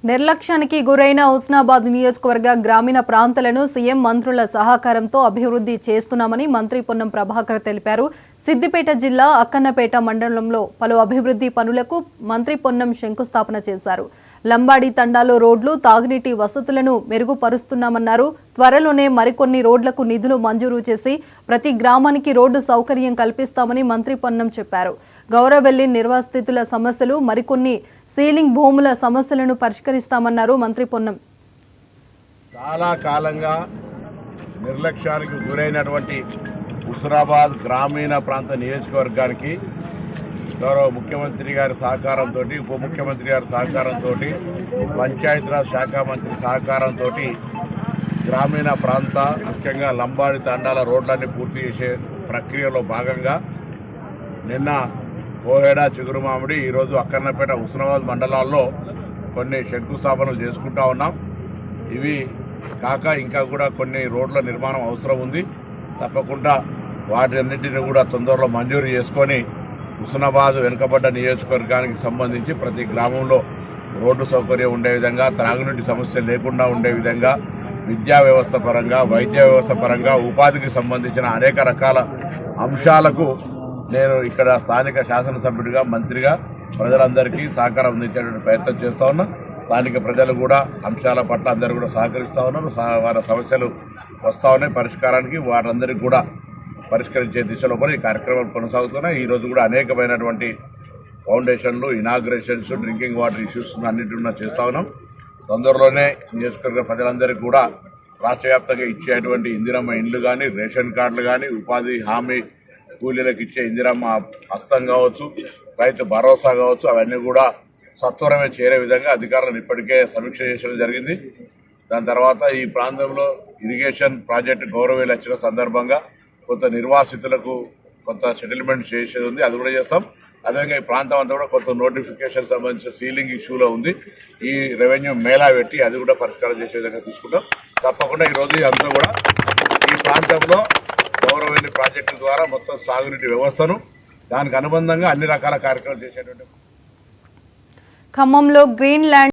నిర్లక్ష్యానికి గురైన హుస్నాబాద్ నియోజకవర్గ గ్రామీణ ప్రాంతాలను సీఎం మంత్రుల సహకారంతో అభివృద్ధి చేస్తున్నామని మంత్రి పొన్నం ప్రభాకర్ తెలిపారు. సిద్దిపేట జిల్లా అక్కన్నపేట మండలంలో పలు అభివృద్ధి పనులకు మంత్రి పొన్నం శంకుస్థాపన చేశారు. లంబాడి తండాలో రోడ్లు, తాగునీటి వసతులను మెరుగుపరుస్తున్నామన్నారు. త్వరలోనే మరికొన్ని రోడ్లకు నిధులు మంజూరు చేసి ప్రతి గ్రామానికి రోడ్డు సౌకర్యం కల్పిస్తామని మంత్రి పొన్నం చెప్పారు. గౌరవెల్లి నిర్వాసితుల సమస్యలు, మరికొన్ని సీలింగ్ భూముల సమస్యలను పరిష్కరిస్తామన్నారు మంత్రి పొన్నం. చాలా కాలంగా నిర్లక్ష్యానికి గురైనటువంటి హుస్నాబాద్ గ్రామీణ ప్రాంత నియోజకవర్గానికి గౌరవ ముఖ్యమంత్రి గారి సహకారంతో, ఉప ముఖ్యమంత్రి గారి సహకారంతో, పంచాయతీరాజ్ శాఖ మంత్రి సహకారంతో గ్రామీణ ప్రాంత ముఖ్యంగా లంబాడి తండాల రోడ్లన్నీ పూర్తి చేసే ప్రక్రియలో భాగంగా నిన్న కోహెడ, చిగురుమామిడి, ఈరోజు అక్కన్నపేట, హుస్నాబాద్ మండలాల్లో కొన్ని శంకుస్థాపనలు చేసుకుంటా ఉన్నాం. ఇవి కాక ఇంకా కూడా కొన్ని రోడ్ల నిర్మాణం అవసరం ఉంది. తప్పకుండా వాటన్నింటినీ కూడా తొందరలో మంజూరు చేసుకొని హుస్నాబాద్ వెనుకబడ్డ నియోజకవర్గానికి సంబంధించి ప్రతి గ్రామంలో రోడ్డు సౌకర్యం ఉండే విధంగా, త్రాగునీటి సమస్య లేకుండా ఉండే విధంగా, విద్యా వ్యవస్థ పరంగా, వైద్య వ్యవస్థ పరంగా, ఉపాధికి సంబంధించిన అనేక రకాల అంశాలకు నేను ఇక్కడ స్థానిక శాసనసభ్యుడిగా, మంత్రిగా ప్రజలందరికీ సహకారం అందించేటువంటి ప్రయత్నం చేస్తూ ఉన్నా. స్థానిక ప్రజలు కూడా అంశాల పట్ల అందరూ కూడా సహకరిస్తూ ఉన్నారు. వారి సమస్యలు వస్తూ ఉన్నాయి పరిష్కారానికి. వారందరికీ కూడా పరిష్కరించే దిశలో కూడా ఈ కార్యక్రమాలు కొనసాగుతున్నాయి. ఈరోజు కూడా అనేకమైనటువంటి ఫౌండేషన్లు, ఇనాగ్రేషన్స్, డ్రింకింగ్ వాటర్ ఇష్యూస్ అన్నింటినీ చేస్తూ ఉన్నాం. తొందరలోనే నియోజకవర్గ ప్రజలందరికీ కూడా రాష్ట్ర వ్యాప్తంగా ఇచ్చేటువంటి ఇందిరమ్మ ఇండ్లు కానీ, రేషన్ కార్డులు కానీ, ఉపాధి హామీ కూలీలకు ఇచ్చే ఇందిరమ్మ హస్తం కావచ్చు, రైతు భరోసా కావచ్చు, అవన్నీ కూడా సత్వరమే చేరే విధంగా అధికారులను ఇప్పటికే సమీక్ష చేయడం జరిగింది. దాని తర్వాత ఈ ప్రాంతంలో ఇరిగేషన్ ప్రాజెక్టు గౌరవేలు వచ్చిన సందర్భంగా కొంత నిర్వాసితులకు కొంత సెటిల్మెంట్ చేసేది ఉంది, అది కూడా చేస్తాం. అదేవిధంగా ఈ ప్రాంతం అంతా కూడా కొంత నోటిఫికేషన్ సంబంధించిన సీలింగ్ ఇష్యూలో ఉంది. ఈ రెవెన్యూ మేళా పెట్టి అది కూడా పరిష్కారం చేసే విధంగా తీసుకుంటాం. తప్పకుండా ఈరోజు అంతా కూడా ఈ ప్రాంతంలో గౌరవేలి ప్రాజెక్టు ద్వారా మొత్తం సాగునీటి వ్యవస్థను, దానికి అనుబంధంగా అన్ని రకాల కార్యక్రమాలు చేసేటువంటి ఖమ్మంలో గ్రీన్ ల్యాండ్